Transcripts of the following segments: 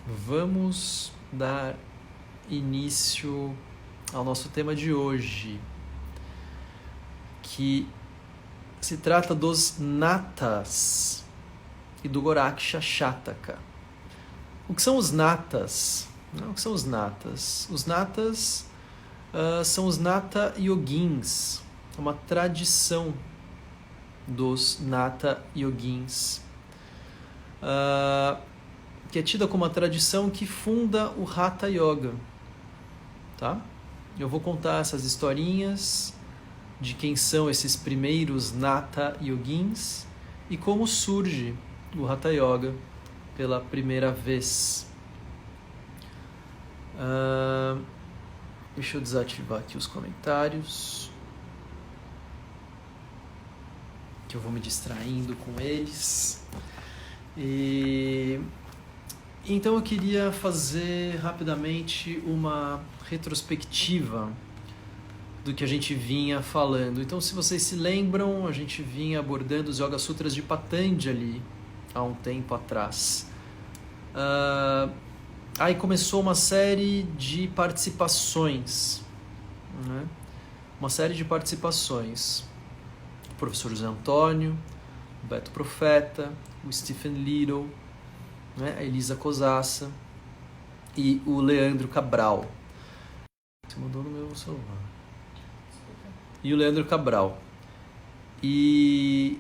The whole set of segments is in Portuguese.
Vamos dar início ao nosso tema de hoje, que se trata dos natas e do Goraksha Shataka. O que são os natas? O que são os natas? Os natas são os Nata Yogins, uma tradição dos Nata Yogins, que é tida como uma tradição que funda o Hatha Yoga. Tá? Eu vou contar essas historinhas de quem são esses primeiros Nata Yogins e como surge o Hatha Yoga pela primeira vez. Deixa eu desativar aqui os comentários, que eu vou me distraindo com eles. Então eu queria fazer rapidamente uma retrospectiva do que a gente vinha falando. Então, se vocês se lembram, a gente vinha abordando os Yoga Sutras de Patanjali há um tempo atrás. Aí começou uma série de participações, né? Uma série de participações. O professor José Antônio, o Beto Profeta, o Stephen Little, né? A Elisa Cosassa e o Leandro Cabral. Você mandou no meu celular. E o Leandro Cabral. E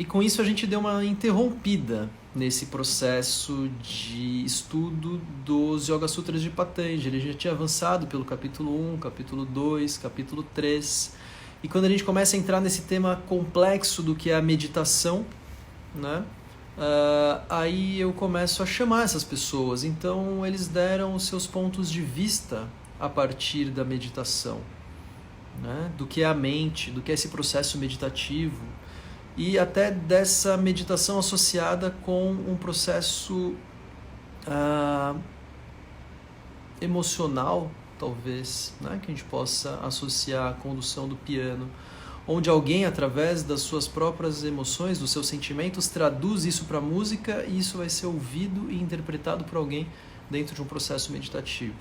com isso a gente deu uma interrompida nesse processo de estudo dos Yoga Sutras de Patanjali. Ele já tinha avançado pelo capítulo 1, capítulo 2, capítulo 3. E quando a gente começa a entrar nesse tema complexo do que é a meditação, né? Aí eu começo a chamar essas pessoas. Então eles deram os seus pontos de vista a partir da meditação, né? Do que é a mente, do que é esse processo meditativo, e até dessa meditação associada com um processo emocional, talvez, né? Que a gente possa associar à condução do piano, onde alguém, através das suas próprias emoções, dos seus sentimentos, traduz isso para a música, e isso vai ser ouvido e interpretado por alguém dentro de um processo meditativo.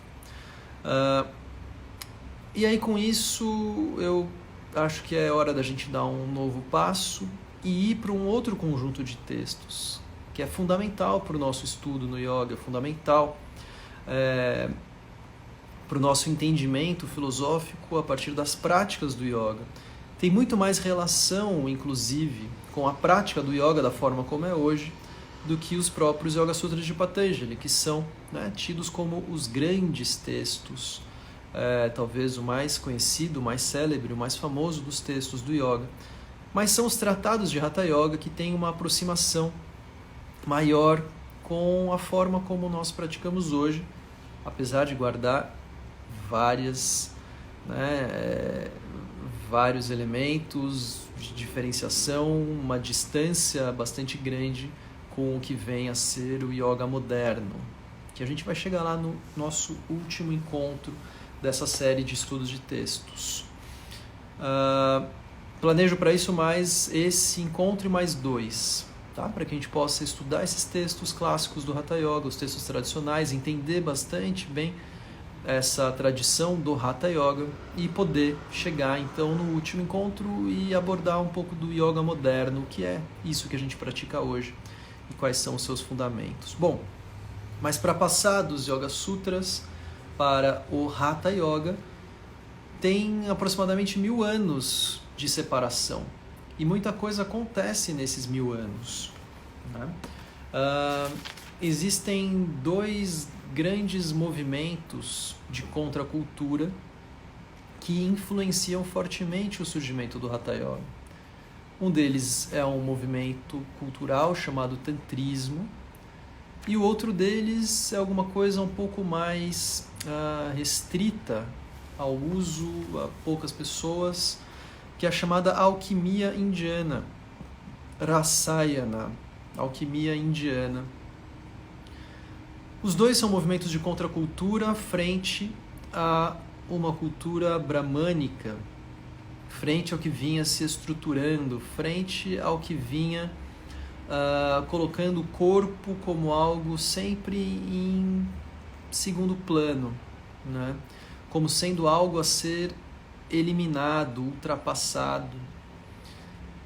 E aí, com isso, eu acho que é hora da gente dar um novo passo e ir para um outro conjunto de textos, que é fundamental para o nosso estudo no yoga, fundamental para o nosso entendimento filosófico a partir das práticas do yoga. Tem muito mais relação, inclusive, com a prática do yoga da forma como é hoje, do que os próprios Yoga Sutras de Patanjali, que são, né, tidos como os grandes textos, talvez o mais conhecido, o mais célebre, o mais famoso dos textos do yoga. Mas são os tratados de Hatha Yoga que têm uma aproximação maior com a forma como nós praticamos hoje, apesar de guardar vários elementos de diferenciação, uma distância bastante grande com o que vem a ser o yoga moderno, que a gente vai chegar lá no nosso último encontro dessa série de estudos de textos. Planejo para isso mais esse encontro e mais 2, tá? Para que a gente possa estudar esses textos clássicos do Hatha Yoga, os textos tradicionais, entender bastante bem essa tradição do Hatha Yoga e poder chegar então no último encontro e abordar um pouco do yoga moderno, o que é isso que a gente pratica hoje e quais são os seus fundamentos. Bom, mas para passar dos Yoga Sutras para o Hatha Yoga, tem aproximadamente 1000 anos de separação. E muita coisa acontece nesses 1000 anos, né? Existem 2 grandes movimentos de contracultura que influenciam fortemente o surgimento do Hatha Yoga. Um deles é um movimento cultural chamado Tantrismo, e o outro deles é alguma coisa um pouco mais restrita ao uso a poucas pessoas, que é a chamada alquimia indiana, Rasayana, alquimia indiana. Os dois são movimentos de contracultura frente a uma cultura bramânica, frente ao que vinha se estruturando, frente ao que vinha colocando o corpo como algo sempre em segundo plano, né? Como sendo algo a ser eliminado, ultrapassado.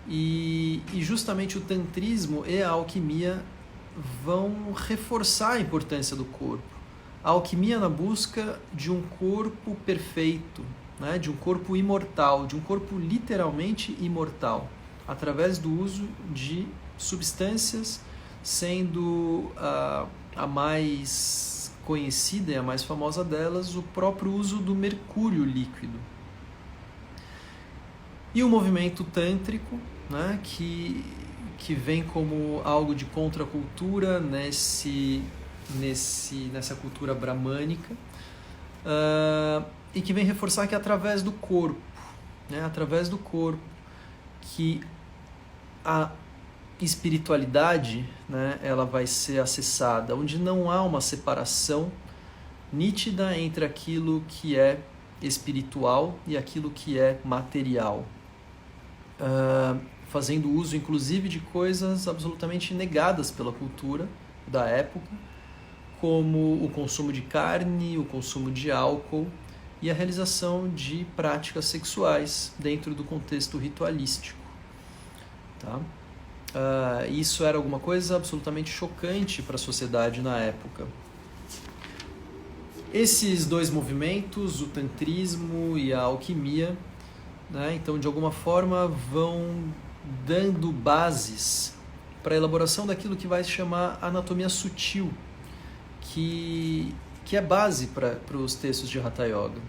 E justamente o tantrismo e a alquimia vão reforçar a importância do corpo. A alquimia na busca de um corpo perfeito, né? De um corpo imortal, de um corpo literalmente imortal, através do uso de substâncias, sendo a mais conhecida e a mais famosa delas o próprio uso do mercúrio líquido. E o movimento tântrico, né, que vem como algo de contracultura nessa cultura bramânica, e que vem reforçar que é através do corpo, né, através do corpo, que a espiritualidade, né, ela vai ser acessada, onde não há uma separação nítida entre aquilo que é espiritual e aquilo que é material. Fazendo uso inclusive de coisas absolutamente negadas pela cultura da época, como o consumo de carne, o consumo de álcool e a realização de práticas sexuais dentro do contexto ritualístico. Tá? Isso era alguma coisa absolutamente chocante para a sociedade na época. Esses dois movimentos, o tantrismo e a alquimia, né, então de alguma forma vão dando bases para a elaboração daquilo que vai se chamar anatomia sutil, que é base para os textos de Hatha Yoga.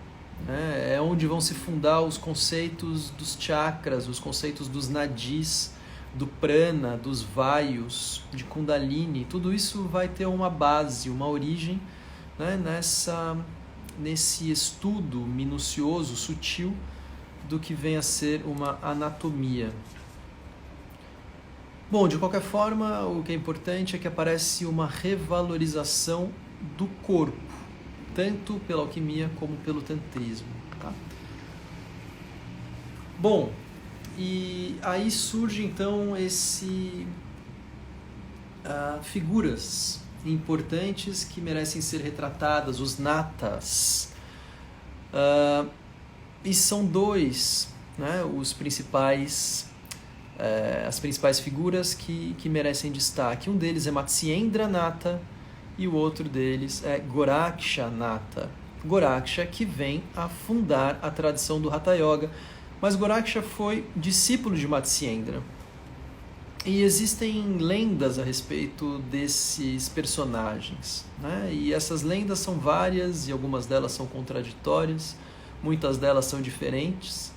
Né? É onde vão se fundar os conceitos dos chakras, os conceitos dos nadis, do prana, dos vayus, de kundalini. Tudo isso vai ter uma base, uma origem, né, nesse estudo minucioso, sutil, do que vem a ser uma anatomia. Bom, de qualquer forma, o que é importante é que aparece uma revalorização do corpo, tanto pela alquimia como pelo tantrismo. Tá? Bom, e aí surge então figuras importantes que merecem ser retratadas, os natas. E são dois, né, as principais figuras que merecem destaque. Um deles é MatsyendraNata e o outro deles é Goraksha Nata. Goraksha, que vem a fundar a tradição do Hatha Yoga, mas Goraksha foi discípulo de Matsyendra. E existem lendas a respeito desses personagens, né? E essas lendas são várias e algumas delas são contraditórias, muitas delas são diferentes.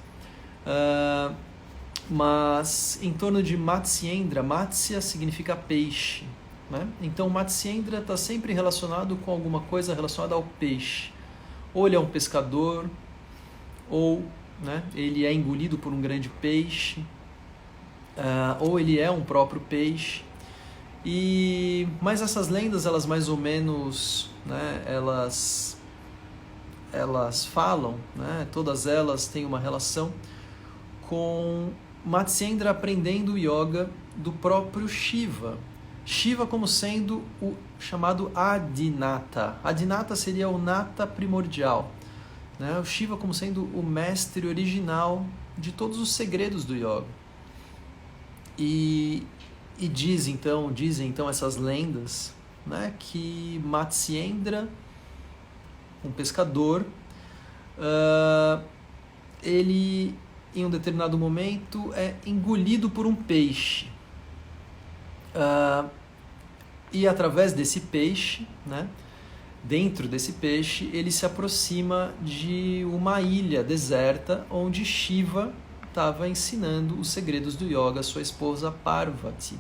Mas em torno de Matsyendra, Matsya significa peixe, né? Então Matsyendra está sempre relacionado com alguma coisa relacionada ao peixe. Ou ele é um pescador, ou, né, ele é engolido por um grande peixe, ou ele é um próprio peixe. Mas essas lendas, elas mais ou menos, né, elas falam, né, todas elas têm uma relação com Matsyendra aprendendo o yoga do próprio Shiva. Shiva como sendo o chamado Adinata. Adinata seria o nata primordial, né? O Shiva como sendo o mestre original de todos os segredos do yoga. E dizem então essas lendas, né, que Matsyendra, um pescador, ele em um determinado momento é engolido por um peixe. E através desse peixe, né, dentro desse peixe, ele se aproxima de uma ilha deserta onde Shiva estava ensinando os segredos do yoga à sua esposa Parvati.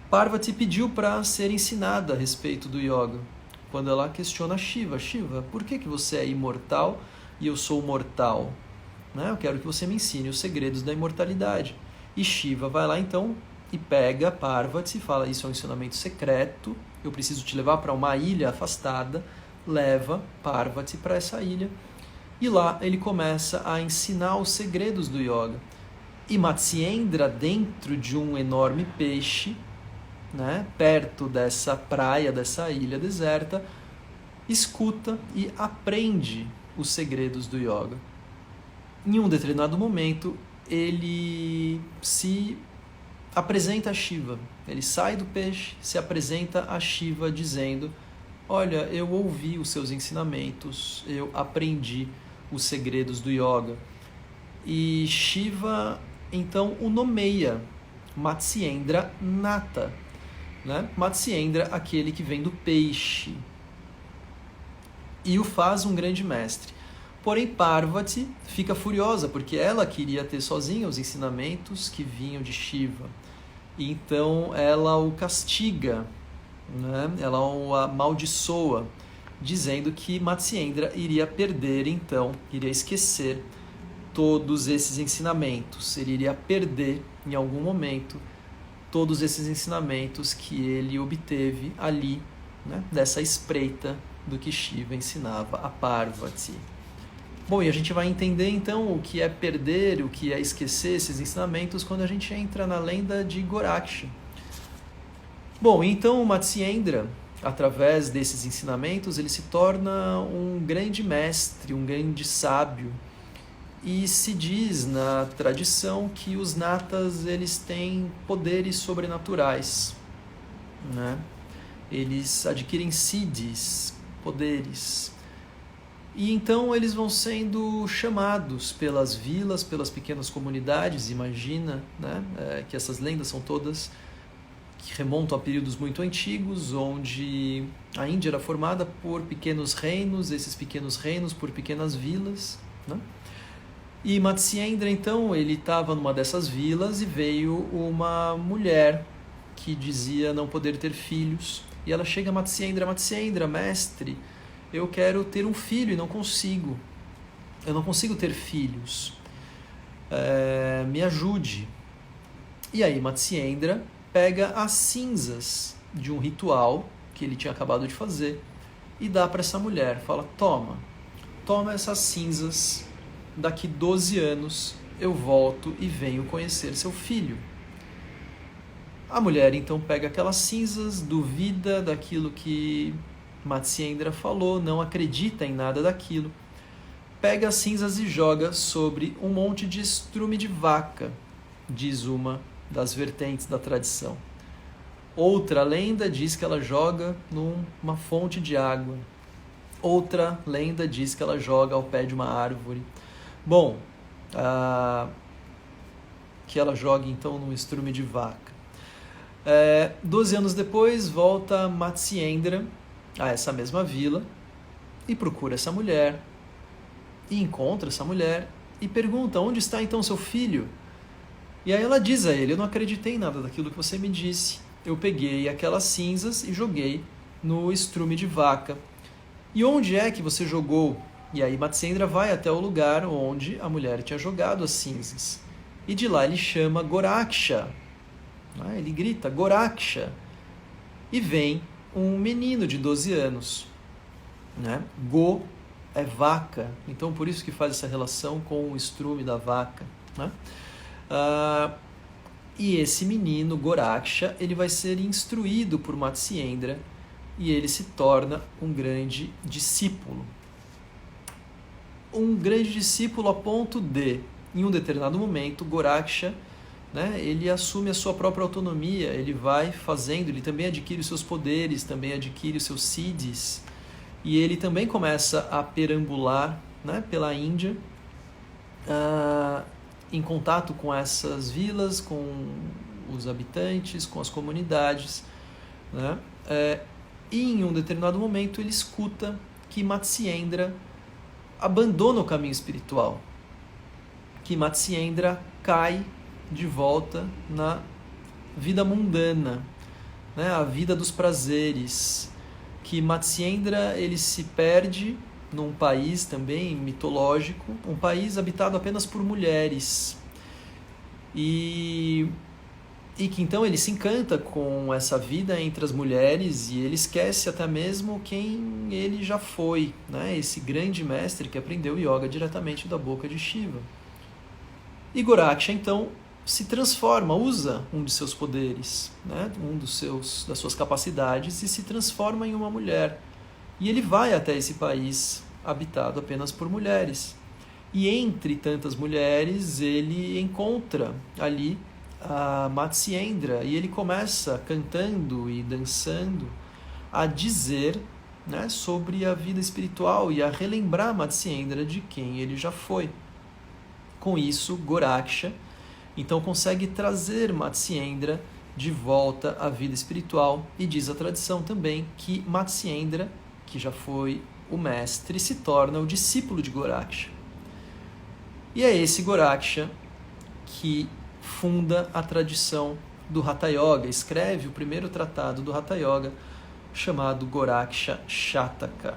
Parvati pediu para ser ensinada a respeito do yoga, quando ela questiona Shiva: Shiva, por que você é imortal e eu sou mortal? Né? Eu quero que você me ensine os segredos da imortalidade. E Shiva vai lá então e pega Parvati e fala: isso é um ensinamento secreto, eu preciso te levar para uma ilha afastada. Leva Parvati para essa ilha e lá ele começa a ensinar os segredos do yoga. E Matsyendra, dentro de um enorme peixe, né, perto dessa praia, dessa ilha deserta, escuta e aprende os segredos do yoga. Em um determinado momento, ele se apresenta a Shiva. Ele sai do peixe, se apresenta a Shiva dizendo: olha, eu ouvi os seus ensinamentos, eu aprendi os segredos do yoga. E Shiva então o nomeia Matsyendranath, né? Matsyendranath, aquele que vem do peixe, e o faz um grande mestre. Porém, Parvati fica furiosa, porque ela queria ter sozinha os ensinamentos que vinham de Shiva. E então ela o castiga, né? Ela o amaldiçoa, dizendo que Matsyendra iria perder, então, iria esquecer todos esses ensinamentos. Ele iria perder, em algum momento, todos esses ensinamentos que ele obteve ali, né? Dessa espreita do que Shiva ensinava a Parvati. Bom, e a gente vai entender então o que é perder, o que é esquecer esses ensinamentos quando a gente entra na lenda de Goraksha. Bom, então o Matsyendra, através desses ensinamentos, ele se torna um grande mestre, um grande sábio. E se diz na tradição que os natas eles têm poderes sobrenaturais, né? Eles adquirem siddhis, poderes. E então eles vão sendo chamados pelas vilas, pelas pequenas comunidades. Imagina, né, que essas lendas são todas que remontam a períodos muito antigos, onde a Índia era formada por pequenos reinos, esses pequenos reinos por pequenas vilas, né? E Matsyendra, então, ele estava numa dessas vilas e veio uma mulher que dizia não poder ter filhos. E ela chega a Matsyendra: Matsyendra, mestre, eu quero ter um filho e não consigo. Eu não consigo ter filhos. Me ajude. E aí Matsyendra pega as cinzas de um ritual que ele tinha acabado de fazer e dá para essa mulher. Fala: toma essas cinzas, daqui 12 anos eu volto e venho conhecer seu filho. A mulher então pega aquelas cinzas, duvida daquilo que Matsyendra falou, não acredita em nada daquilo, pega as cinzas e joga sobre um monte de estrume de vaca, diz uma das vertentes da tradição. Outra lenda diz que ela joga numa fonte de água. Outra lenda diz que ela joga ao pé de uma árvore. Bom, que ela joga então num estrume de vaca. 12 anos depois, volta Matsyendra a essa mesma vila e procura essa mulher e encontra essa mulher e pergunta: onde está então seu filho? E aí ela diz a ele: eu não acreditei em nada daquilo que você me disse, eu peguei aquelas cinzas e joguei no estrume de vaca. E onde é que você jogou? E aí Matsyendra vai até o lugar onde a mulher tinha jogado as cinzas e de lá ele chama Goraksha, ele grita Goraksha, e vem um menino de 12 anos, né? Go é vaca, então por isso que faz essa relação com o estrume da vaca, né? E esse menino, Goraksha, ele vai ser instruído por Matsyendra e ele se torna um grande discípulo. Um grande discípulo a ponto de, em um determinado momento, Goraksha, né, ele assume a sua própria autonomia, ele vai fazendo, ele também adquire os seus poderes, também adquire os seus siddhis, e ele também começa a perambular, né, pela Índia, em contato com essas vilas, com os habitantes, com as comunidades, né? E em um determinado momento ele escuta que Matsyendra abandona o caminho espiritual, que Matsyendra cai de volta na vida mundana, né? A vida dos prazeres, que Matsyendra ele se perde num país também mitológico, um país habitado apenas por mulheres, e que então ele se encanta com essa vida entre as mulheres e ele esquece até mesmo quem ele já foi, né? Esse grande mestre que aprendeu yoga diretamente da boca de Shiva. E Goraksha então se transforma, usa um de seus poderes, né? Das suas capacidades, e se transforma em uma mulher. E ele vai até esse país habitado apenas por mulheres. E entre tantas mulheres, ele encontra ali a Matsyendra, e ele começa cantando e dançando a dizer, né, sobre a vida espiritual e a relembrar Matsyendra de quem ele já foi. Com isso, Goraksha então consegue trazer Matsyendra de volta à vida espiritual, e diz a tradição também que Matsyendra, que já foi o mestre, se torna o discípulo de Goraksha. E é esse Goraksha que funda a tradição do Hatha Yoga, escreve o primeiro tratado do Hatha Yoga, chamado Goraksha Shataka.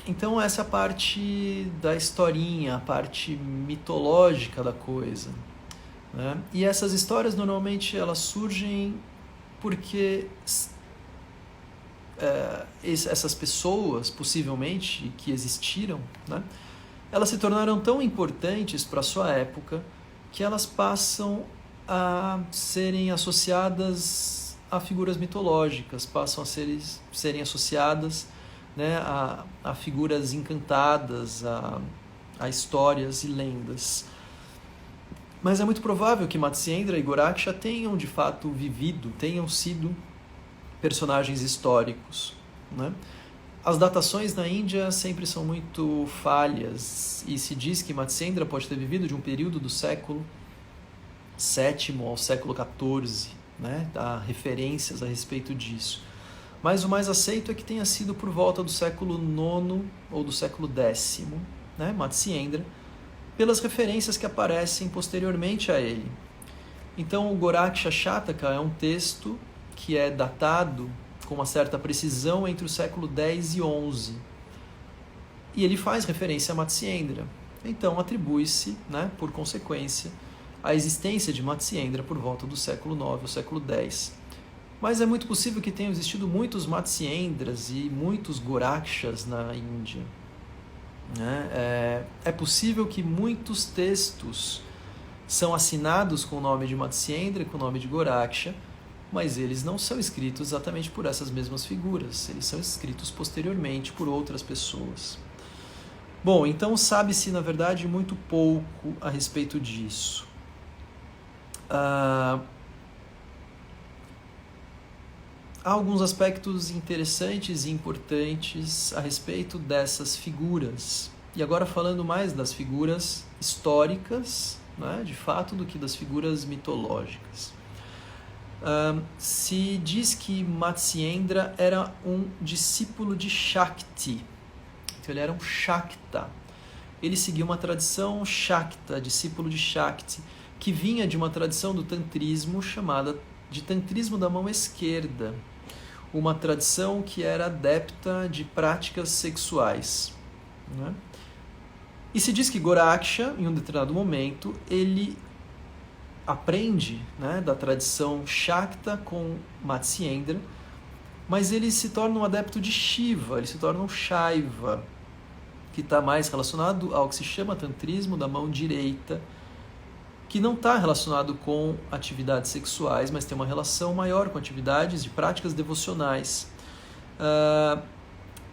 Então essa é a parte da historinha, a parte mitológica da coisa, né? E essas histórias normalmente elas surgem porque essas pessoas, possivelmente, que existiram, né, elas se tornaram tão importantes para a sua época que elas passam a serem associadas a figuras mitológicas, passam a serem associadas, né, a figuras encantadas, a histórias e lendas. Mas é muito provável que Matsyendra e Goraksha tenham de fato vivido, tenham sido personagens históricos, né? As datações na Índia sempre são muito falhas, e se diz que Matsyendra pode ter vivido de um período do século VII ao século XIV, né? Há referências a respeito disso. Mas o mais aceito é que tenha sido por volta do século IX ou do século X, né? Matsyendra, pelas referências que aparecem posteriormente a ele. Então, o Goraksha Shataka é um texto que é datado com uma certa precisão entre o século X e XI. E ele faz referência a Matsyendra. Então, atribui-se, né, por consequência, a existência de Matsyendra por volta do século IX ou século X. Mas é muito possível que tenham existido muitos Matsyendras e muitos Gorakshas na Índia, né? É possível que muitos textos são assinados com o nome de Matsyendra e com o nome de Goraksha, mas eles não são escritos exatamente por essas mesmas figuras, eles são escritos posteriormente por outras pessoas. Bom, então sabe-se, na verdade, muito pouco a respeito disso. Há alguns aspectos interessantes e importantes a respeito dessas figuras. E agora falando mais das figuras históricas, né, de fato, do que das figuras mitológicas. Se diz que Matsyendra era um discípulo de Shakti. Então ele era um Shakta. Ele seguia uma tradição Shakta, discípulo de Shakti, que vinha de uma tradição do tantrismo chamada de tantrismo da mão esquerda, uma tradição que era adepta de práticas sexuais, né? E se diz que Goraksha, em um determinado momento, ele aprende, né, da tradição Shakta com Matsyendra, mas ele se torna um adepto de Shiva, ele se torna um Shaiva, que está mais relacionado ao que se chama tantrismo da mão direita, que não está relacionado com atividades sexuais, mas tem uma relação maior com atividades de práticas devocionais,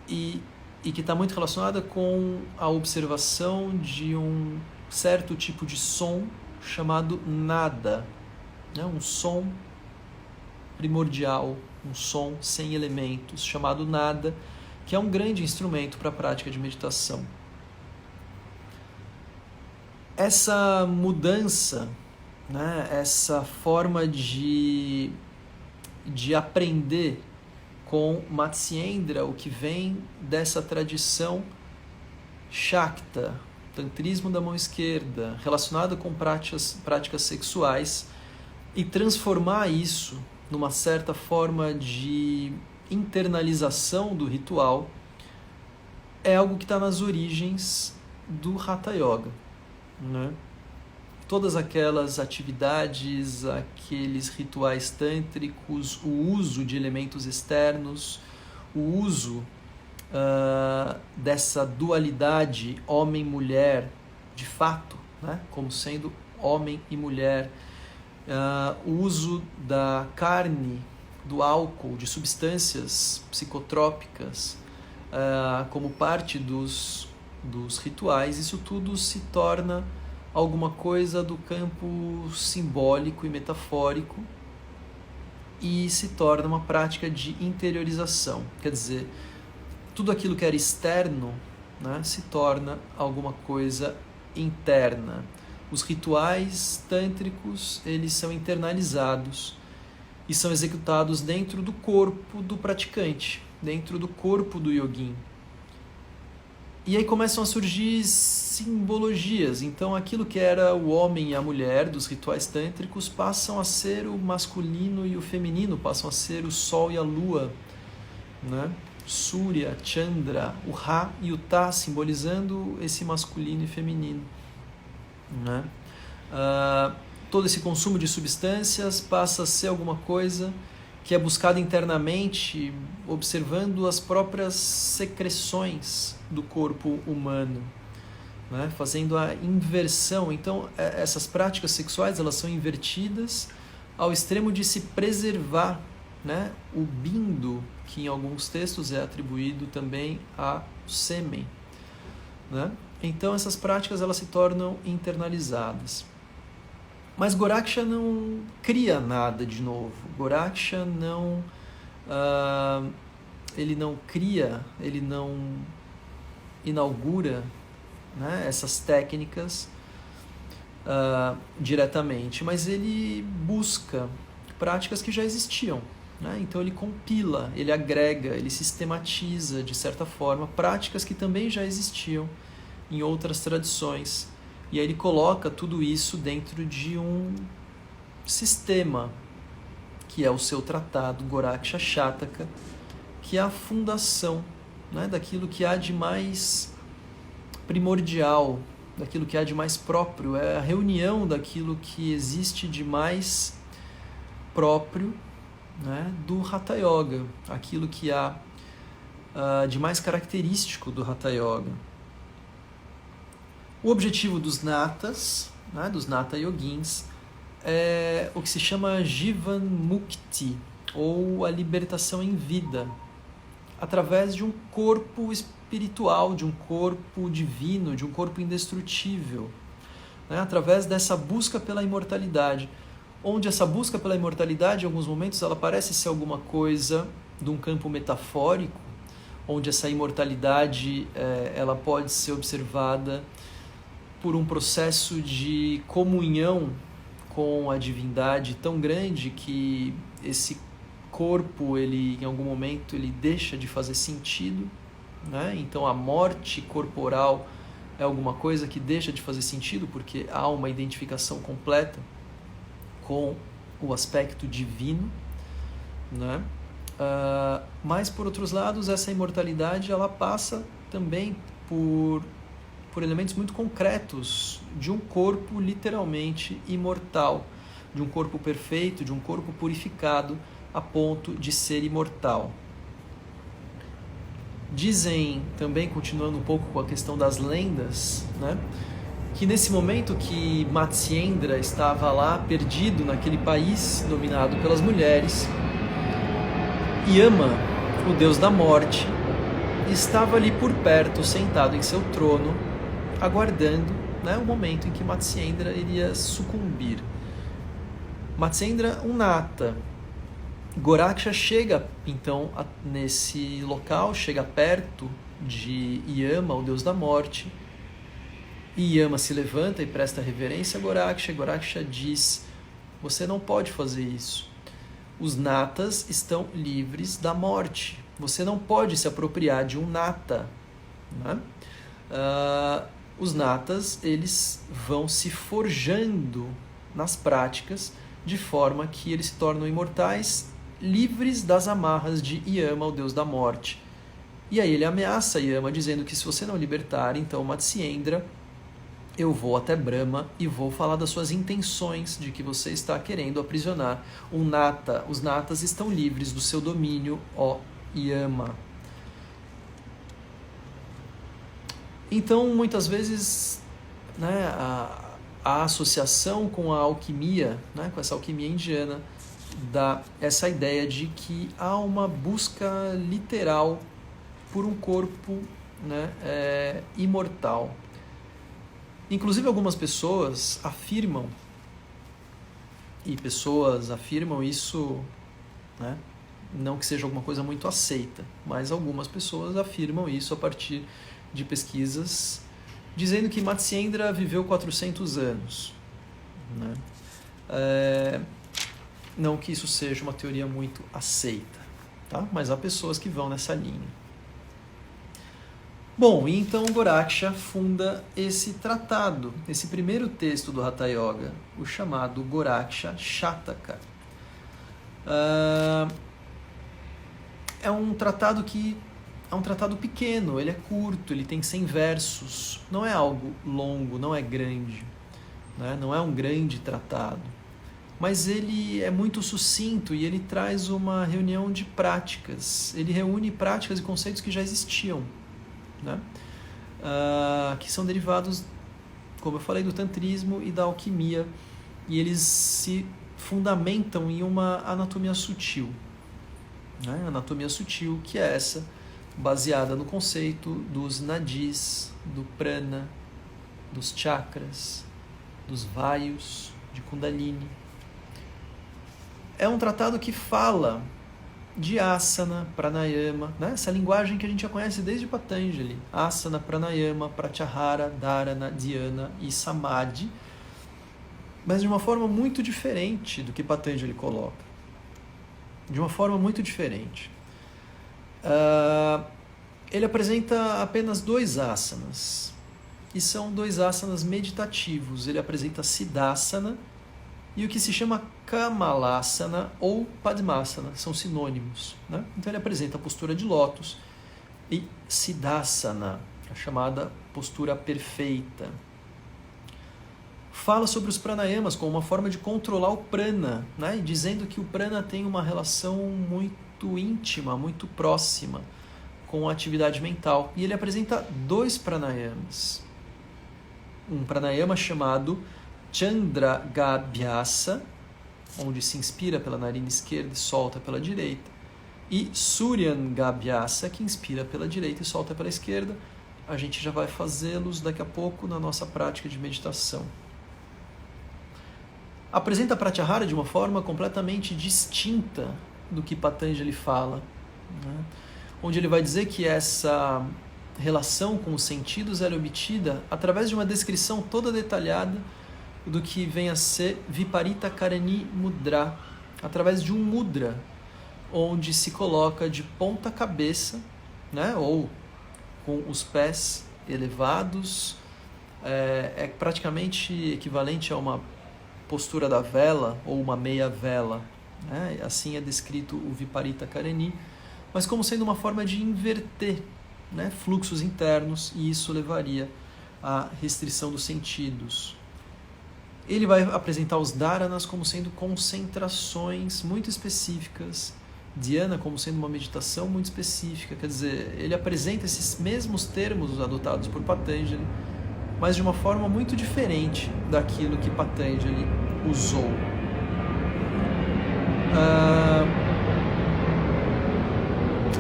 e que está muito relacionada com a observação de um certo tipo de som chamado nada, né? Um som primordial, um som sem elementos, chamado nada, que é um grande instrumento para a prática de meditação. Essa mudança, né, essa forma de aprender com Matsyendra, o que vem dessa tradição Shakta, tantrismo da mão esquerda, relacionado com práticas sexuais, e transformar isso numa certa forma de internalização do ritual, é algo que está nas origens do Hatha Yoga, né? Todas aquelas atividades, aqueles rituais tântricos, o uso de elementos externos, o uso dessa dualidade homem-mulher, de fato, né? Como sendo homem e mulher, o uso da carne, do álcool, de substâncias psicotrópicas como parte dos rituais, isso tudo se torna alguma coisa do campo simbólico e metafórico e se torna uma prática de interiorização. Quer dizer, tudo aquilo que era externo, né, se torna alguma coisa interna. Os rituais tântricos, eles são internalizados e são executados dentro do corpo do praticante, dentro do corpo do yogin. E aí começam a surgir simbologias. Então aquilo que era o homem e a mulher dos rituais tântricos passam a ser o masculino e o feminino, passam a ser o sol e a lua, né? Surya, Chandra, o Ra e o Ta, simbolizando esse masculino e feminino, né? Todo esse consumo de substâncias passa a ser alguma coisa que é buscada internamente, observando as próprias secreções do corpo humano, né? Fazendo a inversão. Então, essas práticas sexuais, elas são invertidas ao extremo de se preservar, né, o bindo, que em alguns textos é atribuído também a sêmen, né? Então essas práticas elas se tornam internalizadas. Mas Goraksha não cria nada de novo. Goraksha não ele não cria, ele não inaugura, né, essas técnicas diretamente, mas ele busca práticas que já existiam, né? Então ele compila, ele agrega, ele sistematiza de certa forma práticas que também já existiam em outras tradições, e aí ele coloca tudo isso dentro de um sistema que é o seu tratado Goraksha Shataka, que é a fundação, né, daquilo que há de mais primordial, daquilo que há de mais próprio, é a reunião daquilo que existe de mais próprio, né, do Hatha Yoga, aquilo que há de mais característico do Hatha Yoga. O objetivo dos natas, né, dos Nata Yogins, é o que se chama Jivan Mukti, ou a libertação em vida, através de um corpo espiritual, de um corpo divino, de um corpo indestrutível, né, através dessa busca pela imortalidade, onde essa busca pela imortalidade, em alguns momentos, ela parece ser alguma coisa de um campo metafórico, onde essa imortalidade ela pode ser observada por um processo de comunhão com a divindade tão grande que esse corpo, ele, em algum momento, ele deixa de fazer sentido, né? Então a morte corporal é alguma coisa que deixa de fazer sentido porque há uma identificação completa com o aspecto divino, né? Mas, por outros lados, essa imortalidade ela passa também por elementos muito concretos de um corpo literalmente imortal, de um corpo perfeito, de um corpo purificado a ponto de ser imortal. Dizem também, continuando um pouco com a questão das lendas, né, que nesse momento que Matsyendra estava lá perdido naquele país dominado pelas mulheres, Yama, o deus da morte, estava ali por perto, sentado em seu trono, aguardando, né, o momento em que Matsyendra iria sucumbir. Matsyendra, um nata. Goraksha chega, então, nesse local, chega perto de Yama, o deus da morte, e Yama se levanta e presta reverência a Goraksha. Goraksha diz: você não pode fazer isso. Os natas estão livres da morte. Você não pode se apropriar de um nata, né? Os natas, eles vão se forjando nas práticas de forma que eles se tornam imortais, livres das amarras de Yama, o deus da morte. E aí ele ameaça Yama, dizendo que se você não libertar, então Matsyendra, eu vou até Brahma e vou falar das suas intenções, de que você está querendo aprisionar um nata. Os natas estão livres do seu domínio, ó Yama. Então, muitas vezes, né, a associação com a alquimia, né, com essa alquimia indiana, dá essa ideia de que há uma busca literal por um corpo, né, imortal. Inclusive algumas pessoas afirmam, e pessoas afirmam isso, né, não que seja alguma coisa muito aceita, mas algumas pessoas afirmam isso a partir de pesquisas dizendo que Matsyendra viveu 400 anos. Né? Não que isso seja uma teoria muito aceita, tá? Mas há pessoas que vão nessa linha. Bom, e então Goraksha funda esse tratado, esse primeiro texto do Hatha Yoga, o chamado Goraksha Shataka. É um tratado pequeno, ele é curto, ele tem 100 versos, não é algo longo, não é grande, né? Não é um grande tratado, mas ele é muito sucinto e ele traz uma reunião de práticas, ele reúne práticas e conceitos que já existiam, né? Que são derivados, como eu falei, do tantrismo e da alquimia, e eles se fundamentam em uma anatomia sutil, né? Anatomia sutil, que é essa, baseada no conceito dos nadis, do prana, dos chakras, dos vaios, de kundalini. É um tratado que fala de asana, pranayama, né? Essa linguagem que a gente já conhece desde Patanjali. Asana, pranayama, pratyahara, dharana, dhyana e samadhi, mas de uma forma muito diferente do que Patanjali coloca. De uma forma muito diferente. Ele apresenta apenas 2 asanas, e são 2 asanas meditativos. Ele apresenta Siddhasana e o que se chama Kamalasana ou Padmasana, são sinônimos, né? Então ele apresenta a postura de lótus e Siddhasana, a chamada postura perfeita. Fala sobre os pranayamas como uma forma de controlar o prana, né? E dizendo que o prana tem uma relação muito íntima, muito próxima com a atividade mental. E ele apresenta 2 pranayamas. Um pranayama chamado Chandragabhyasa, onde se inspira pela narina esquerda e solta pela direita, e Suryangabhyasa, que inspira pela direita e solta pela esquerda. A gente já vai fazê-los daqui a pouco na nossa prática de meditação. Apresenta a Pratyahara de uma forma completamente distinta do que Patanjali fala, né? Onde ele vai dizer que essa relação com os sentidos era obtida através de uma descrição toda detalhada do que vem a ser Viparita Karani Mudra, através de um mudra, onde se coloca de ponta cabeça, né, ou com os pés elevados, é praticamente equivalente a uma postura da vela ou uma meia vela, né? Assim é descrito o Viparita Karani, mas como sendo uma forma de inverter, né, fluxos internos, e isso levaria à restrição dos sentidos. Ele vai apresentar os dharanas como sendo concentrações muito específicas, dhyana como sendo uma meditação muito específica, quer dizer, ele apresenta esses mesmos termos adotados por Patanjali, mas de uma forma muito diferente daquilo que Patanjali usou.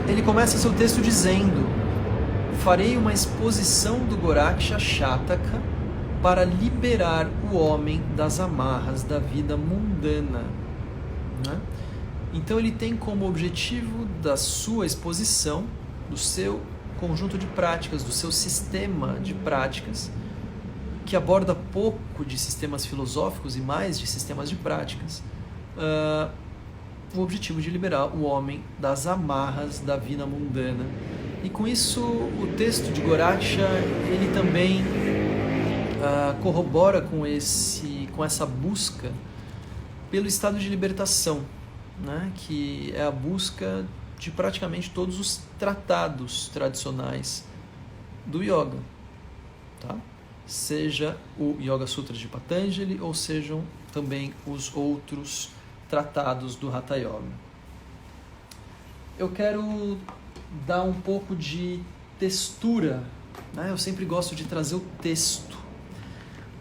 Ele começa seu texto dizendo: farei uma exposição do Goraksha Shataka para liberar o homem das amarras da vida mundana, né? Então ele tem como objetivo da sua exposição, do seu conjunto de práticas, do seu sistema de práticas, que aborda pouco de sistemas filosóficos e mais de sistemas de práticas, o objetivo de liberar o homem das amarras da vida mundana. E com isso o texto de Goraksha, ele também corrobora com essa busca pelo estado de libertação, né? Que é a busca de praticamente todos os tratados tradicionais do yoga, tá? Seja o Yoga Sutra de Patanjali ou sejam também os outros tratados do Hatha Yoga. Eu quero dar um pouco de textura, né? Eu sempre gosto de trazer o texto.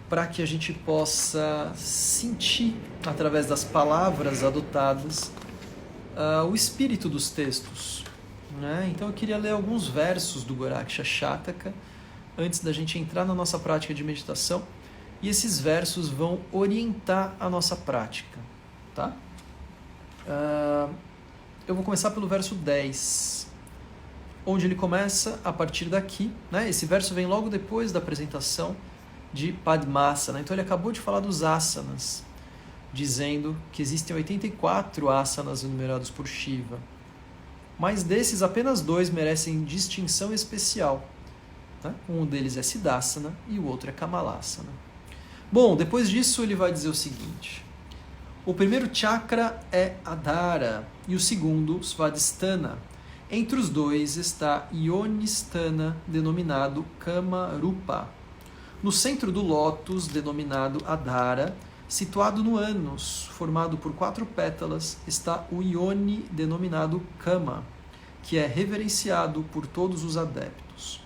para que a gente possa sentir, através das palavras adotadas, o espírito dos textos. Né? Então eu queria ler alguns versos do Goraksha Shataka antes da gente entrar na nossa prática de meditação, e esses versos vão orientar a nossa prática. Tá? Eu vou começar pelo verso 10, onde ele começa a partir daqui. Né? Esse verso vem logo depois da apresentação de Padmasana. Então ele acabou de falar dos asanas, dizendo que existem 84 asanas enumerados por Shiva. Mas desses, apenas 2 merecem distinção especial. Né? Um deles é Siddhasana e o outro é Kamalasana. Bom, depois disso ele vai dizer o seguinte: o primeiro chakra é Adhara e o segundo Svadhisthana. Entre os dois está Yonistana, denominado Kama Rupa. No centro do lótus, denominado Adhara, situado no ânus, formado por 4 pétalas, está o Yoni, denominado Kama, que é reverenciado por todos os adeptos.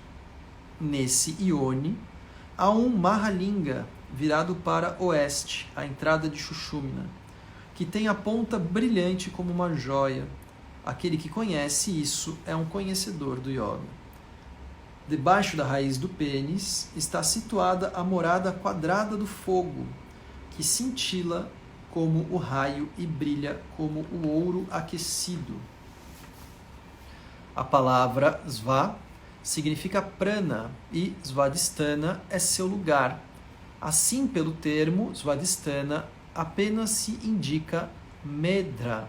Nesse Yoni, há um Mahalinga, virado para oeste, a entrada de Shushumna, que tem a ponta brilhante como uma joia. Aquele que conhece isso é um conhecedor do yoga. Debaixo da raiz do pênis está situada a morada quadrada do fogo, que cintila como o raio e brilha como o ouro aquecido. A palavra Sva significa prana e Svadhisthana é seu lugar. Assim, pelo termo Svadhisthana, apenas se indica Medra.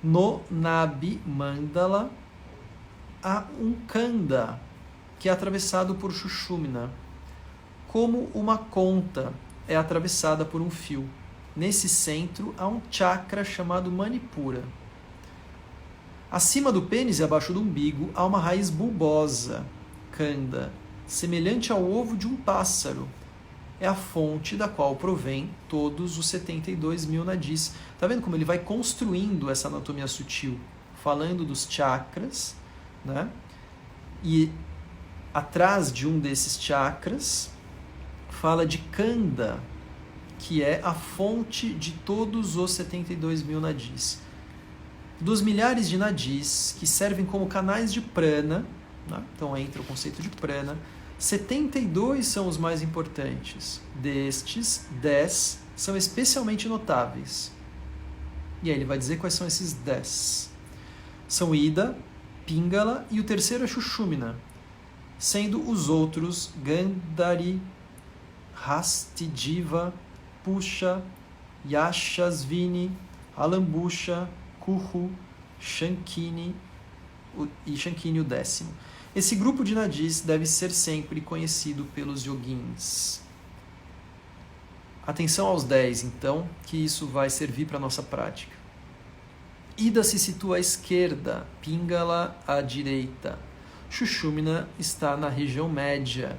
No Nabi Mandala há um Kanda, que é atravessado por Shushumna, como uma conta é atravessada por um fio. Nesse centro há um chakra chamado Manipura. Acima do pênis e abaixo do umbigo há uma raiz bulbosa, Kanda, semelhante ao ovo de um pássaro. É a fonte da qual provém todos os 72 mil nadis. Está vendo como ele vai construindo essa anatomia sutil? Falando dos chakras, né? E atrás de um desses chakras fala de Kanda, que é a fonte de todos os 72 mil nadis. Dos milhares de nadis que servem como canais de prana, né? Então entra o conceito de prana, 72 são os mais importantes. Destes, 10 são especialmente notáveis. E aí ele vai dizer quais são esses 10. São Ida, Pingala e o terceiro é Shushumna, sendo os outros Gandhari, Hastijiva, Pusha, Yashasvini, Alambusha, Kuhu, Shankini e Shankini o 10º. Esse grupo de nadis deve ser sempre conhecido pelos yogins. Atenção aos 10, então, que isso vai servir para a nossa prática. Ida se situa à esquerda, Pingala à direita. Shushumna está na região média.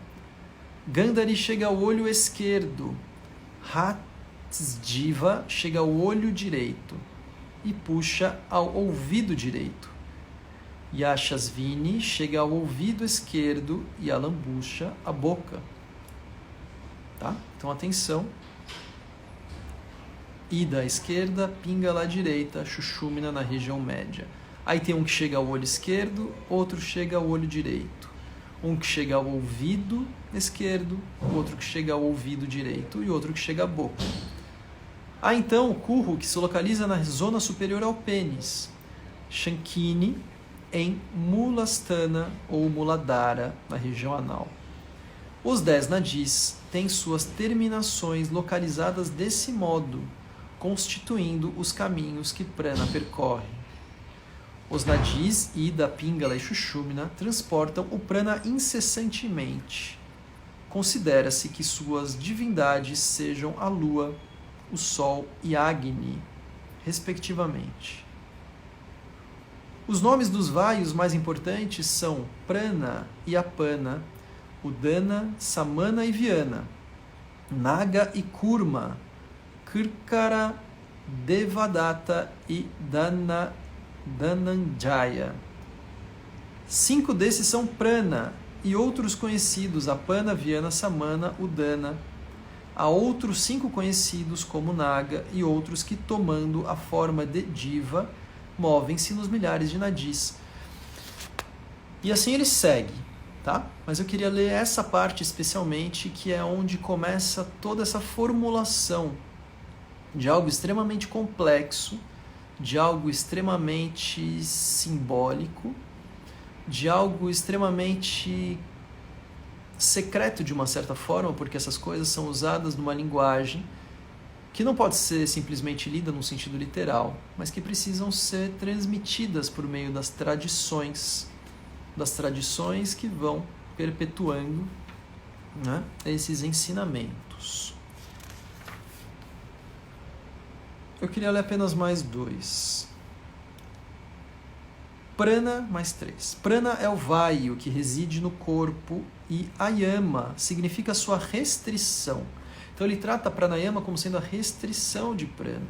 Gandhari chega ao olho esquerdo. Hatsjiva chega ao olho direito. E Pusha ao ouvido direito. Yashasvini chega ao ouvido esquerdo e Alambusha à boca. Tá? Então atenção. Ida à esquerda, Pingala à direita, Shushumna na região média. Aí tem um que chega ao olho esquerdo, outro chega ao olho direito. Um que chega ao ouvido esquerdo, outro que chega ao ouvido direito e outro que chega à boca. Há então o Kuhu, que se localiza na zona superior ao pênis. Shankini em Mulastana ou Muladhara, na região anal. Os 10 nadis têm suas terminações localizadas desse modo, constituindo os caminhos que prana percorre. Os nadis, Ida, Pingala e Shushumna, transportam o prana incessantemente. Considera-se que suas divindades sejam a lua, o sol e Agni, respectivamente. Os nomes dos vaios mais importantes são Prana e Apana, Udana, Samana e Vyana, Naga e Kurma, Kirkara, Devadatta e Dhananjaya. 5 desses são Prana e outros conhecidos, Apana, Vyana, Samana, Udana. Há outros 5 conhecidos como Naga e outros que, tomando a forma de diva, movem-se nos milhares de nadis. E assim ele segue, tá? Mas eu queria ler essa parte especialmente, que é onde começa toda essa formulação de algo extremamente complexo, de algo extremamente simbólico, de algo extremamente secreto de uma certa forma, porque essas coisas são usadas numa linguagem que não pode ser simplesmente lida num sentido literal, mas que precisam ser transmitidas por meio das tradições que vão perpetuando, né, esses ensinamentos. Eu queria ler apenas mais 2. Prana, mais 3. Prana é o vaio que reside no corpo e ayama significa sua restrição. Então ele trata pranayama como sendo a restrição de prana.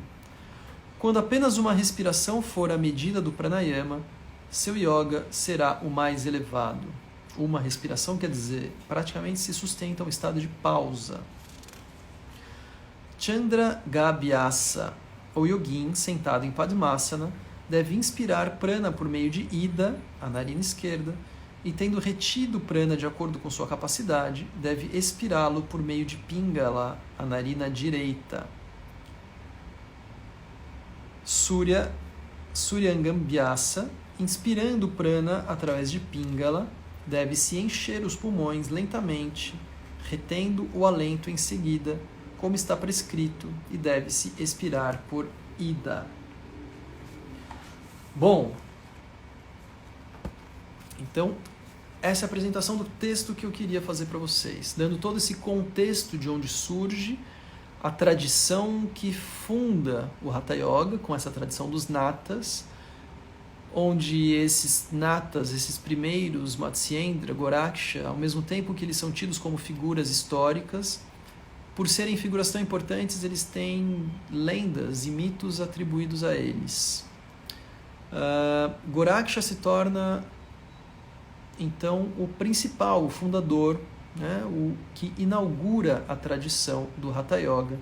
Quando apenas uma respiração for a medida do pranayama, seu yoga será o mais elevado. Uma respiração quer dizer, praticamente se sustenta um estado de pausa. Chandra Gabhyasa, ou yogin sentado em Padmasana, deve inspirar prana por meio de Ida, a narina esquerda, e tendo retido prana de acordo com sua capacidade, deve expirá-lo por meio de Pingala, a narina direita. Suryangambhyasa, inspirando prana através de Pingala, deve-se encher os pulmões lentamente, retendo o alento em seguida, como está prescrito, e deve-se expirar por Ida. Bom, então essa é a apresentação do texto que eu queria fazer para vocês, dando todo esse contexto de onde surge a tradição que funda o Hatha Yoga, com essa tradição dos natas, onde esses natas, esses primeiros, Matsyendra, Goraksha, ao mesmo tempo que eles são tidos como figuras históricas, por serem figuras tão importantes, eles têm lendas e mitos atribuídos a eles. Goraksha se torna, então, o principal, o fundador, né, o que inaugura a tradição do Hatha Yoga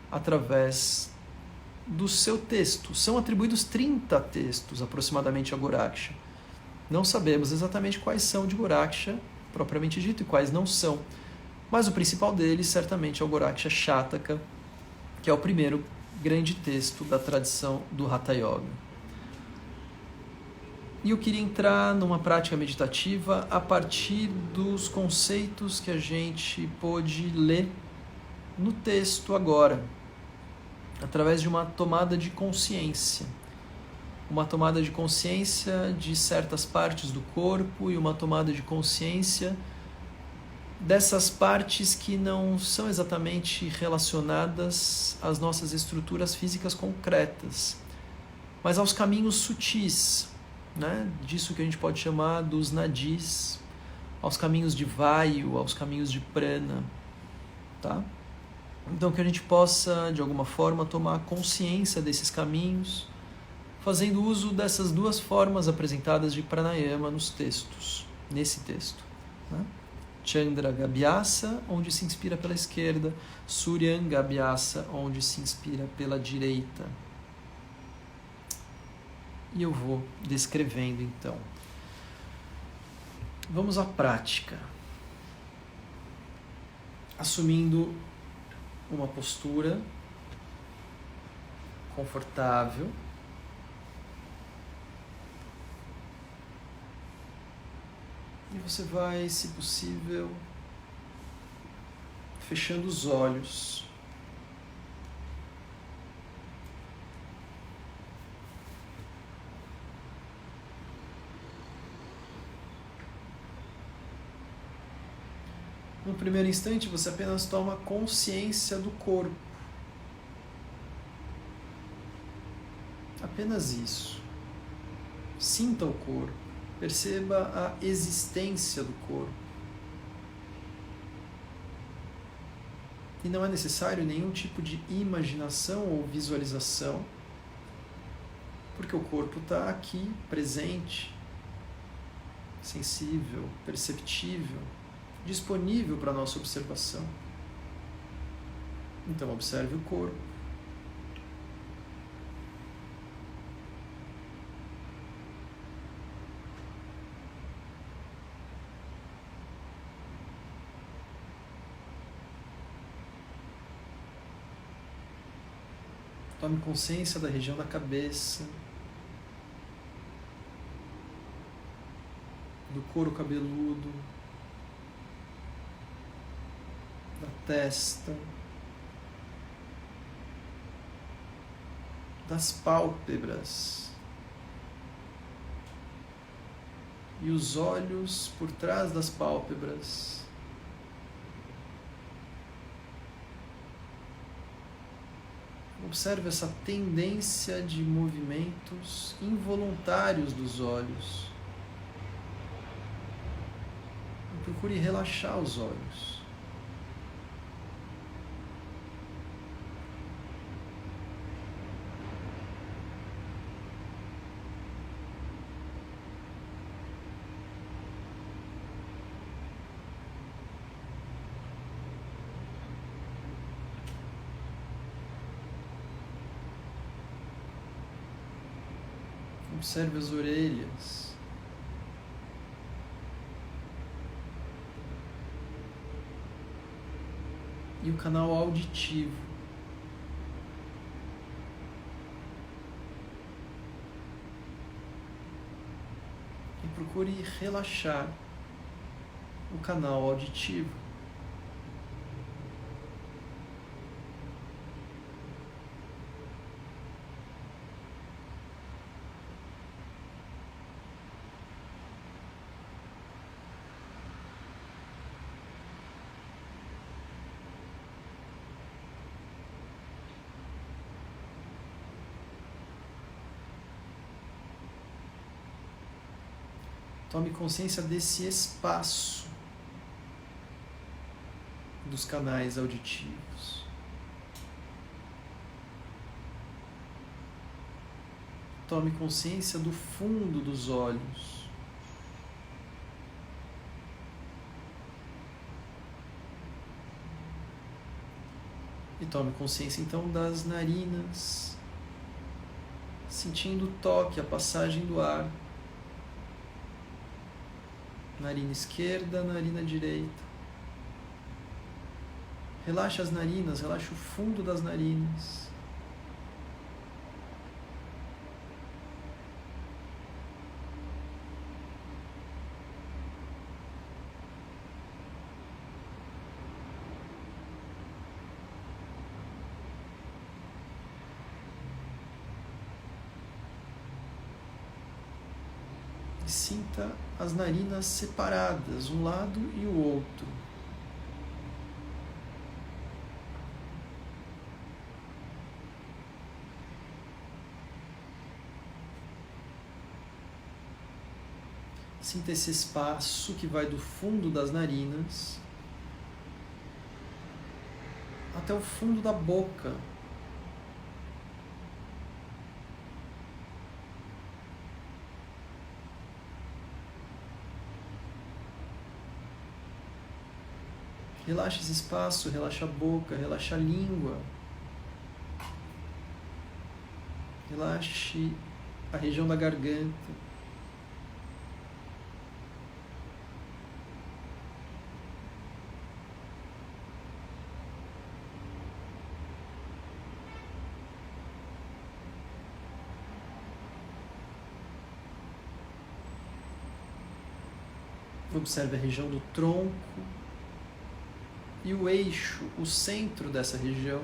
através do seu texto. São atribuídos 30 textos, aproximadamente, a Goraksha. Não sabemos exatamente quais são de Goraksha, propriamente dito, e quais não são. Mas o principal deles, certamente, é o Goraksha Shataka, que é o primeiro grande texto da tradição do Hatha Yoga. E eu queria entrar numa prática meditativa a partir dos conceitos que a gente pôde ler no texto agora, através de uma tomada de consciência. Uma tomada de consciência de certas partes do corpo e uma tomada de consciência dessas partes que não são exatamente relacionadas às nossas estruturas físicas concretas, mas aos caminhos sutis, né? Disso que a gente pode chamar dos nadis, aos caminhos de vayu, aos caminhos de prana, tá? Então que a gente possa, de alguma forma, tomar consciência desses caminhos, fazendo uso dessas 2 formas apresentadas de pranayama nos textos, nesse texto, né? Chandra Gabhyasa, onde se inspira pela esquerda, Suryangambhyasa, onde se inspira pela direita. E eu vou descrevendo, então. Vamos à prática. Assumindo uma postura confortável. E você vai, se possível, fechando os olhos. No primeiro instante, você apenas toma consciência do corpo. Apenas isso. Sinta o corpo. Perceba a existência do corpo. E não é necessário nenhum tipo de imaginação ou visualização, porque o corpo está aqui, presente. sensível, perceptível, disponível para a nossa observação. Então, observe o corpo. Tome consciência da região da cabeça, do couro cabeludo, da testa, das pálpebras e os olhos por trás das pálpebras. Observe essa tendência de movimentos involuntários dos olhos. E procure relaxar os olhos. Observe as orelhas. E o canal auditivo. E procure relaxar o canal auditivo. Tome consciência desse espaço dos canais auditivos. Tome consciência do fundo dos olhos. E tome consciência então das narinas, sentindo o toque, a passagem do ar. Narina esquerda, narina direita. Relaxa as narinas, relaxa o fundo das narinas. E sinta as narinas separadas, um lado e o outro. Sinta esse espaço que vai do fundo das narinas até o fundo da boca. Relaxa esse espaço, relaxa a boca, relaxa a língua. Relaxe a região da garganta. Observe a região do tronco e o eixo, o centro dessa região,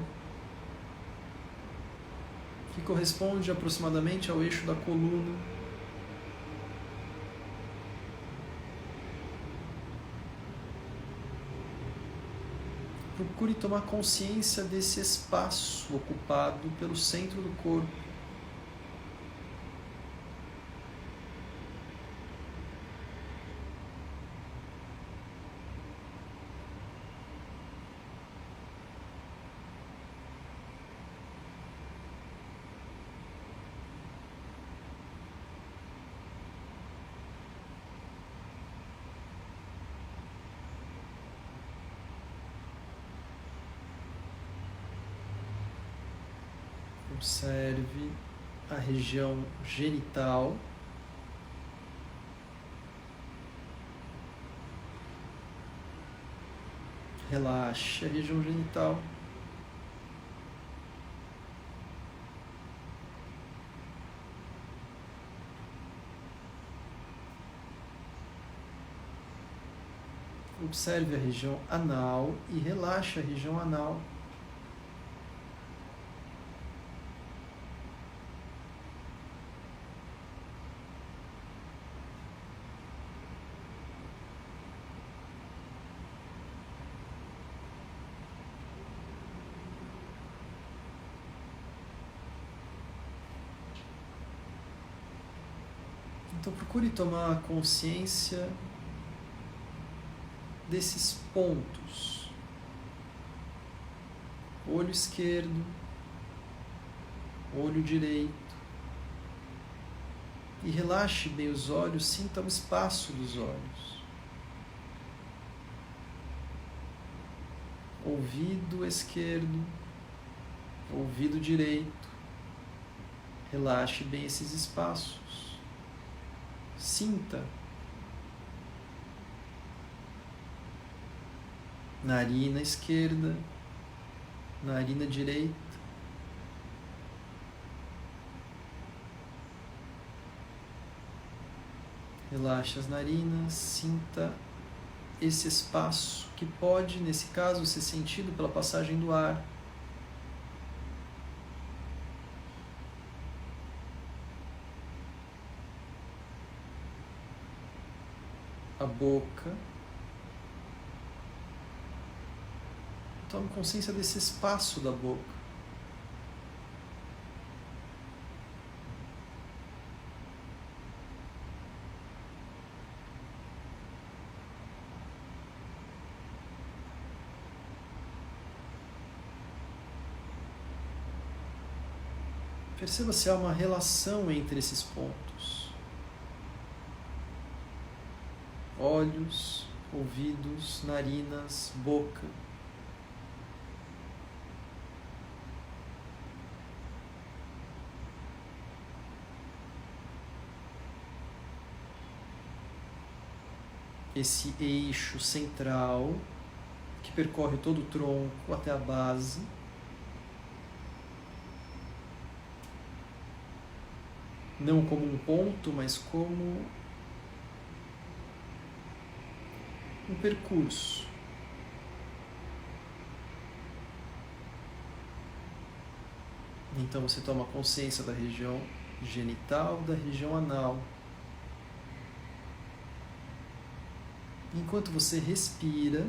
que corresponde aproximadamente ao eixo da coluna. Procure tomar consciência desse espaço ocupado pelo centro do corpo. Observe a região genital. Relaxe a região genital. Observe a região anal e relaxe a região anal. Então procure tomar consciência desses pontos. Olho esquerdo, olho direito. E relaxe bem os olhos, sinta o espaço dos olhos. Ouvido esquerdo, ouvido direito. Relaxe bem esses espaços. Sinta. Narina esquerda, narina direita. Relaxe as narinas, sinta esse espaço que pode, nesse caso, ser sentido pela passagem do ar. A boca. Tome consciência desse espaço da boca. Perceba se há uma relação entre esses pontos. Olhos, ouvidos, narinas, boca. Esse eixo central que percorre todo o tronco até a base. Não como um ponto, mas como um percurso. Então você toma consciência da região genital, da região anal. Enquanto você respira,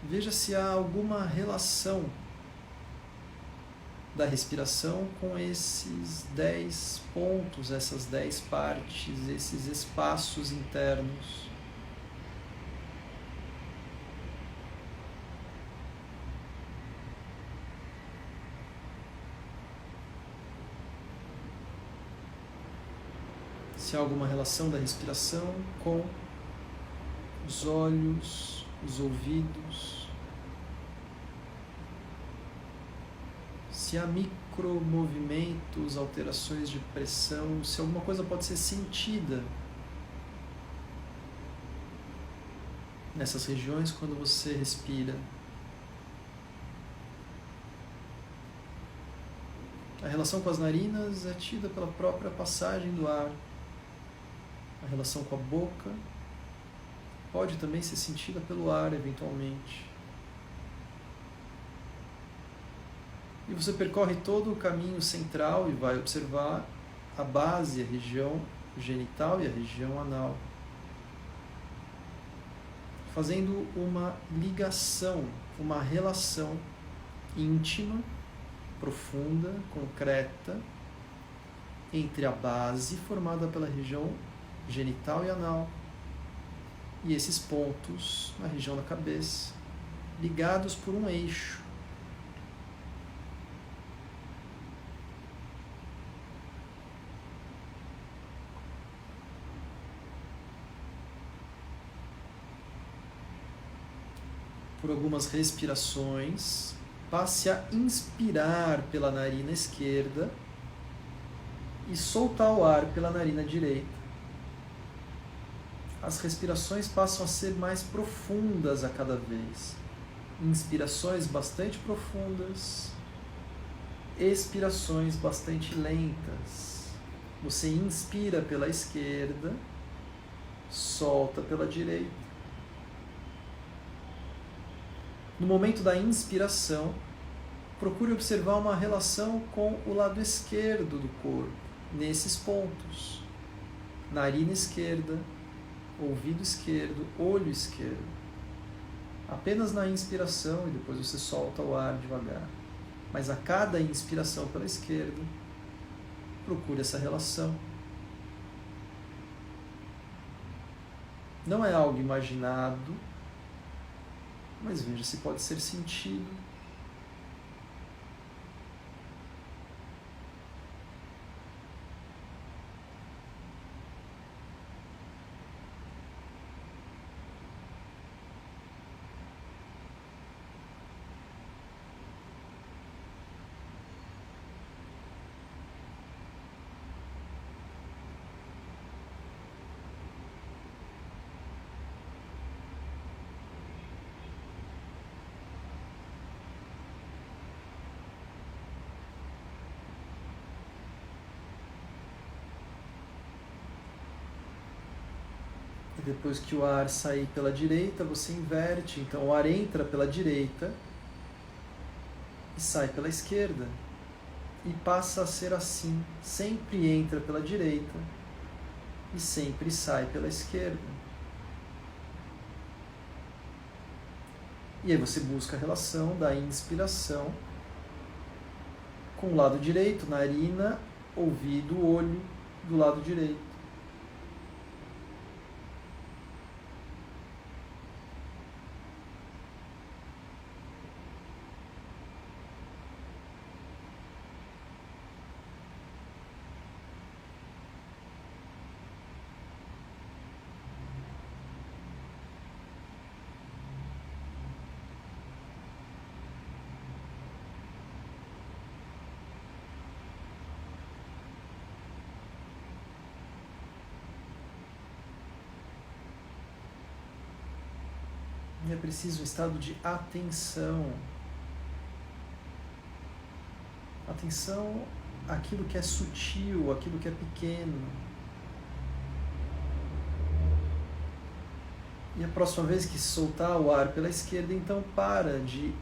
veja se há alguma relação da respiração com esses 10 pontos, essas 10 partes, esses espaços internos. Se há alguma relação da respiração com os olhos, os ouvidos. Se há micromovimentos, alterações de pressão, se alguma coisa pode ser sentida nessas regiões quando você respira. A relação com as narinas é tida pela própria passagem do ar. A relação com a boca pode também ser sentida pelo ar, eventualmente. E você percorre todo o caminho central e vai observar a base, a região genital e a região anal, fazendo uma ligação, uma relação íntima, profunda, concreta, entre a base formada pela região genital e anal e esses pontos na região da cabeça, ligados por um eixo. Por algumas respirações, passe a inspirar pela narina esquerda e soltar o ar pela narina direita. As respirações passam a ser mais profundas a cada vez. Inspirações bastante profundas, expirações bastante lentas. Você inspira pela esquerda, solta pela direita. No momento da inspiração, procure observar uma relação com o lado esquerdo do corpo, nesses pontos. Narina esquerda, ouvido esquerdo, olho esquerdo. Apenas na inspiração e depois você solta o ar devagar. Mas a cada inspiração pela esquerda, procure essa relação. Não é algo imaginado, mas veja se pode ser sentido. Depois que o ar sair pela direita, você inverte. Então o ar entra pela direita e sai pela esquerda. E passa a ser assim. Sempre entra pela direita e sempre sai pela esquerda. E aí você busca a relação da inspiração com o lado direito, narina, ouvido, olho do lado direito. É preciso um estado de atenção. Atenção àquilo que é sutil, àquilo que é pequeno. E a próxima vez que soltar o ar pela esquerda, então para de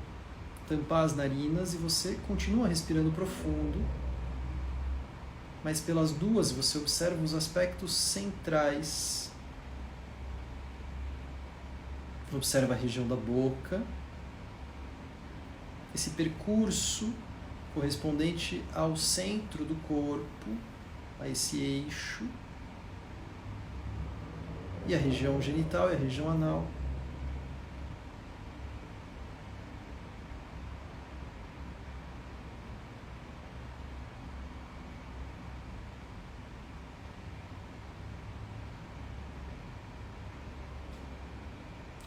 tampar as narinas e você continua respirando profundo. Mas pelas duas você observa os aspectos centrais. Observa a região da boca, esse percurso correspondente ao centro do corpo, a esse eixo, e a região genital e a região anal.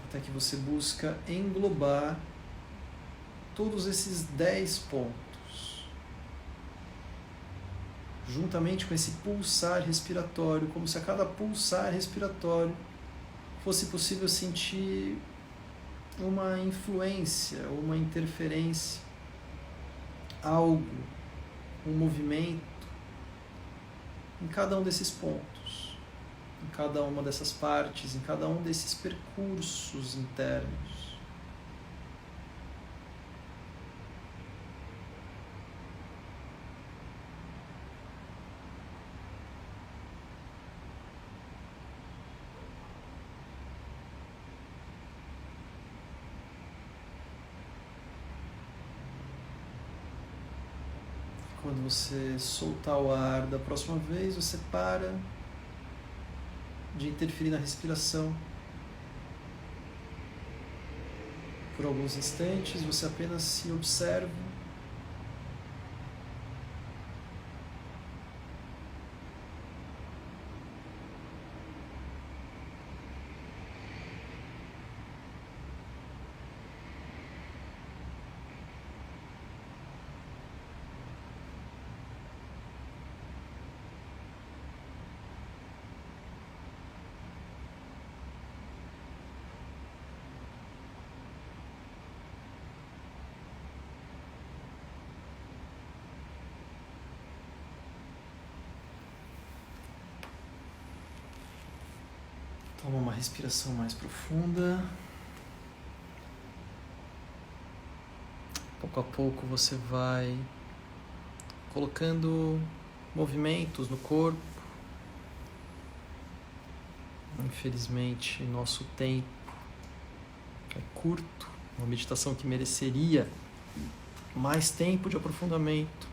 Até que você busca englobar todos esses 10 pontos, juntamente com esse pulsar respiratório, como se a cada pulsar respiratório fosse possível sentir uma influência, uma interferência, algo, um movimento em cada um desses pontos, em cada uma dessas partes, em cada um desses percursos internos. Quando você soltar o ar da próxima vez, você para de interferir na respiração. Por alguns instantes, você apenas se observa. Toma uma respiração mais profunda. Pouco a pouco você vai colocando movimentos no corpo. Infelizmente, nosso tempo é curto. Uma meditação que mereceria mais tempo de aprofundamento.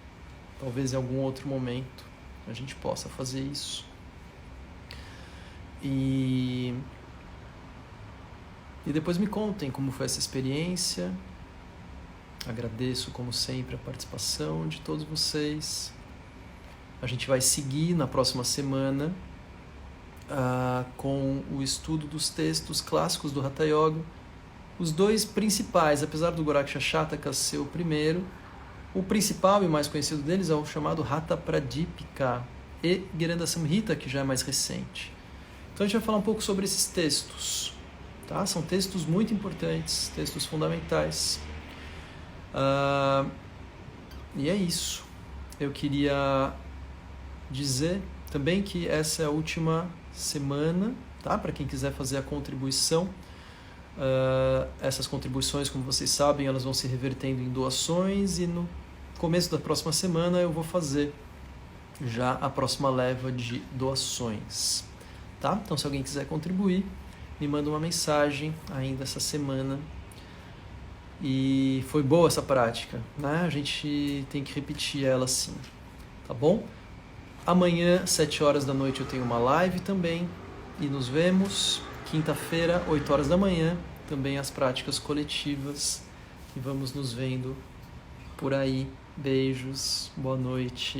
Talvez em algum outro momento a gente possa fazer isso. E depois me contem como foi essa experiência. Agradeço, como sempre, a participação de todos vocês. A gente vai seguir na próxima semana com o estudo dos textos clássicos do Hatha Yoga. Os dois principais, apesar do Goraksha Shataka ser o primeiro, o principal e mais conhecido deles é o chamado Hatha Pradipika e Giranda Samhita, que já é mais recente. Então a gente vai falar um pouco sobre esses textos. Tá? São textos muito importantes, textos fundamentais. E é isso. Eu queria dizer também que essa é a última semana, tá? Para quem quiser fazer a contribuição. Essas contribuições, como vocês sabem, elas vão se revertendo em doações e no começo da próxima semana eu vou fazer já a próxima leva de doações. Tá? Então, se alguém quiser contribuir, me manda uma mensagem ainda essa semana. E foi boa essa prática, né? A gente tem que repetir ela sim, tá bom? Amanhã, 7 horas da noite, eu tenho uma live também. E nos vemos. Quinta-feira, 8 horas da manhã, também as práticas coletivas. E vamos nos vendo por aí. Beijos, boa noite.